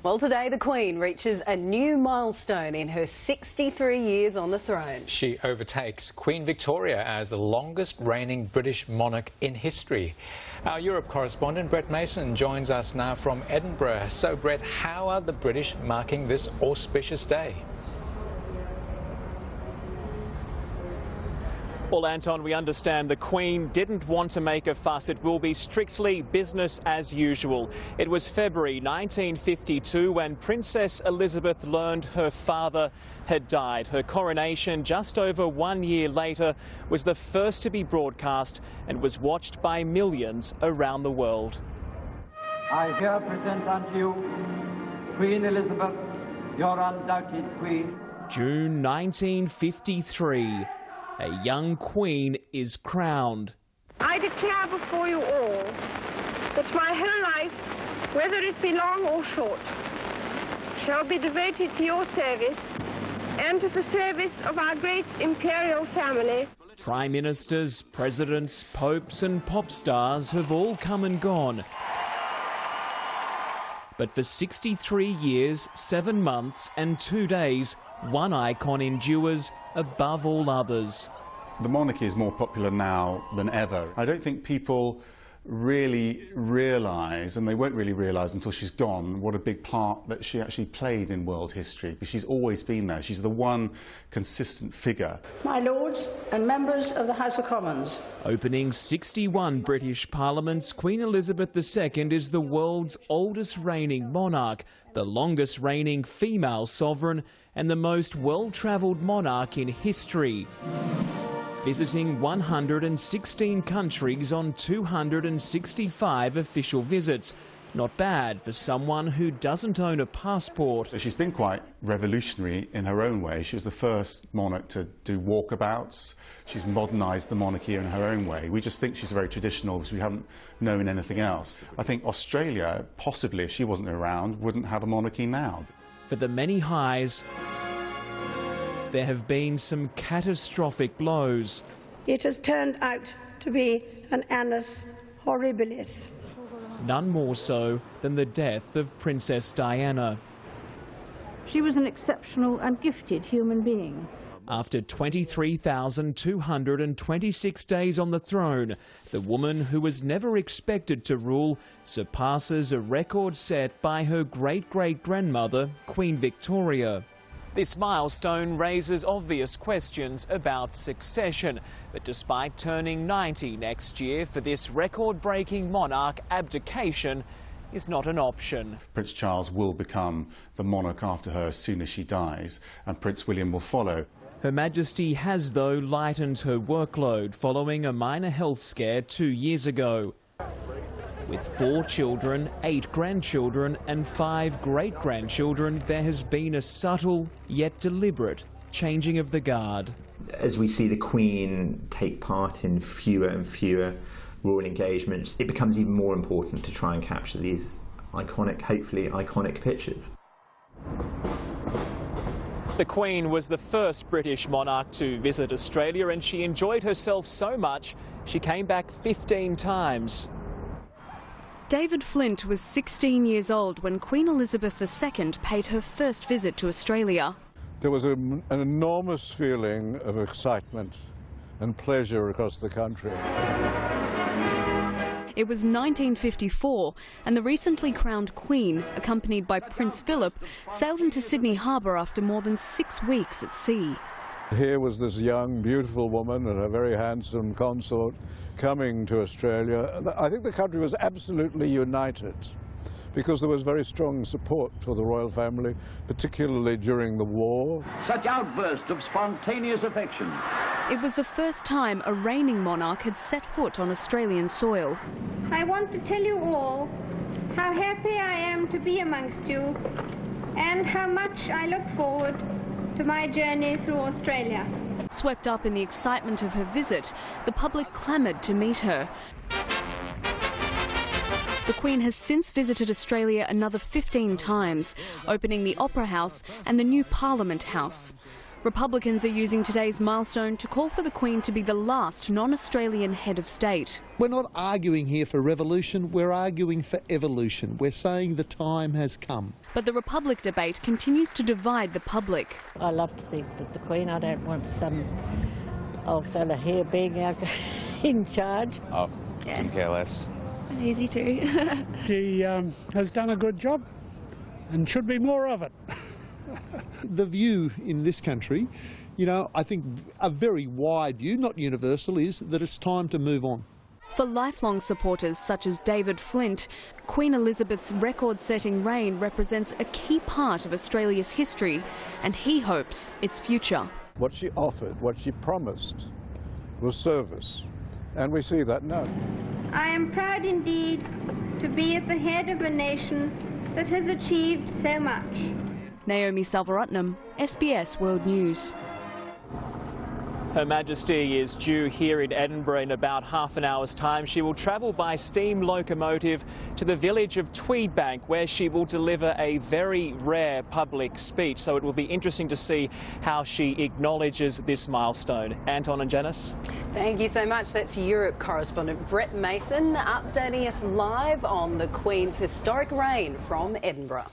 Well, today the Queen reaches a new milestone in her 63 years on the throne. She overtakes Queen Victoria as the longest reigning British monarch in history. Our Europe correspondent Brett Mason joins us now from Edinburgh. So Brett, how are the British marking this auspicious day? Well, Anton, we understand the Queen didn't want to make a fuss. It will be strictly business as usual. It was February 1952 when Princess Elizabeth learned her father had died. Her coronation, just over 1 year later, was the first to be broadcast and was watched by millions around the world. I here present unto you Queen Elizabeth, your undoubted Queen. June 1953. A young queen is crowned. I declare before you all that my whole life, whether it be long or short, shall be devoted to your service and to the service of our great imperial family. Prime ministers, presidents, popes and pop stars have all come and gone. But for 63 years, 7 months and 2 days, one icon endures above all others. The monarchy is more popular now than ever. I don't think people really realise, and they won't really realise until she's gone, what a big part that she actually played in world history. Because she's always been there. She's the one consistent figure. My Lords and members of the House of Commons. Opening 61 British parliaments, Queen Elizabeth II is the world's oldest reigning monarch, the longest reigning female sovereign, and the most well-travelled monarch in history. Visiting 116 countries on 265 official visits. Not bad for someone who doesn't own a passport. She's been quite revolutionary in her own way. She was the first monarch to do walkabouts. She's modernised the monarchy in her own way. We just think she's very traditional because we haven't known anything else. I think Australia, possibly, if she wasn't around, wouldn't have a monarchy now. For the many highs, there have been some catastrophic blows. It has turned out to be an annus horribilis. None more so than the death of Princess Diana. She was an exceptional and gifted human being. After 23,226 days on the throne, the woman who was never expected to rule surpasses a record set by her great-great-grandmother, Queen Victoria. This milestone raises obvious questions about succession, but despite turning 90 next year, for this record-breaking monarch, abdication is not an option. Prince Charles will become the monarch after her as soon as she dies, and Prince William will follow. Her Majesty has, though, lightened her workload following a minor health scare 2 years ago. With 4 children, 8 grandchildren and 5 great-grandchildren, there has been a subtle yet deliberate changing of the guard. As we see the Queen take part in fewer and fewer royal engagements, it becomes even more important to try and capture these iconic, hopefully iconic pictures. The Queen was the first British monarch to visit Australia, and she enjoyed herself so much she came back 15 times. David Flint was 16 years old when Queen Elizabeth II paid her first visit to Australia. There was an enormous feeling of excitement and pleasure across the country. It was 1954, and the recently crowned Queen, accompanied by Prince Philip, sailed into Sydney Harbour after more than 6 weeks at sea. Here was this young, beautiful woman and her very handsome consort coming to Australia. I think the country was absolutely united because there was very strong support for the royal family, particularly during the war. Such outbursts of spontaneous affection. It was the first time a reigning monarch had set foot on Australian soil. I want to tell you all how happy I am to be amongst you and how much I look forward to my journey through Australia. Swept up in the excitement of her visit, the public clamoured to meet her. The Queen has since visited Australia another 15 times, opening the Opera House and the new Parliament House. Republicans are using today's milestone to call for the Queen to be the last non-Australian head of state. We're not arguing here for revolution, we're arguing for evolution. We're saying the time has come. But the Republic debate continues to divide the public. I love to think that the Queen, I don't want some old fella here being out in charge. Oh, couldn't care less. Easy too. She has done a good job and should be more of it. The view in this country, you know, I think a very wide view, not universal, is that it's time to move on. For lifelong supporters such as David Flint, Queen Elizabeth's record-setting reign represents a key part of Australia's history, and he hopes its future. What she offered, what she promised, was service, and we see that now. I am proud indeed to be at the head of a nation that has achieved so much. Naomi Salvaratnam, SBS World News. Her Majesty is due here in Edinburgh in about half an hour's time. She will travel by steam locomotive to the village of Tweedbank, where she will deliver a very rare public speech. So it will be interesting to see how she acknowledges this milestone. Anton and Janice. Thank you so much. That's Europe correspondent Brett Mason updating us live on the Queen's historic reign from Edinburgh.